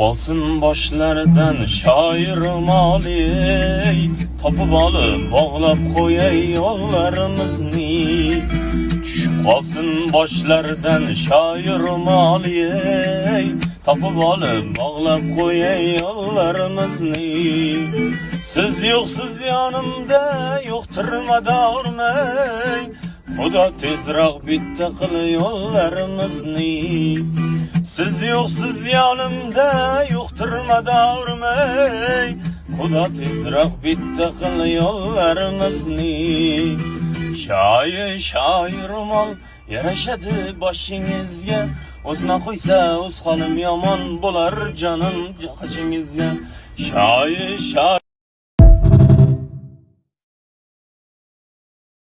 qolsin boshlardan shoir moliy, topib olib bog'lab qo'yay yo'llarimizni. Tushib qolsin boshlardan shoir moliy, topib olib bog'lab qo'yay yo'llarimizni. Siz yo'qsiz yonimda yo'qtir madormay, Xudo tezroq bitta qil yo'llarimizni. Siz yo'qsiz yonimda yo'qtir madormay, Xudo tezroq bitta qil yo'llarimizni. Shoir mol yarashadi boshingizga, o'zma qo'ysa o'z holim yomon bo'lar jonim qoshingizga. Shoir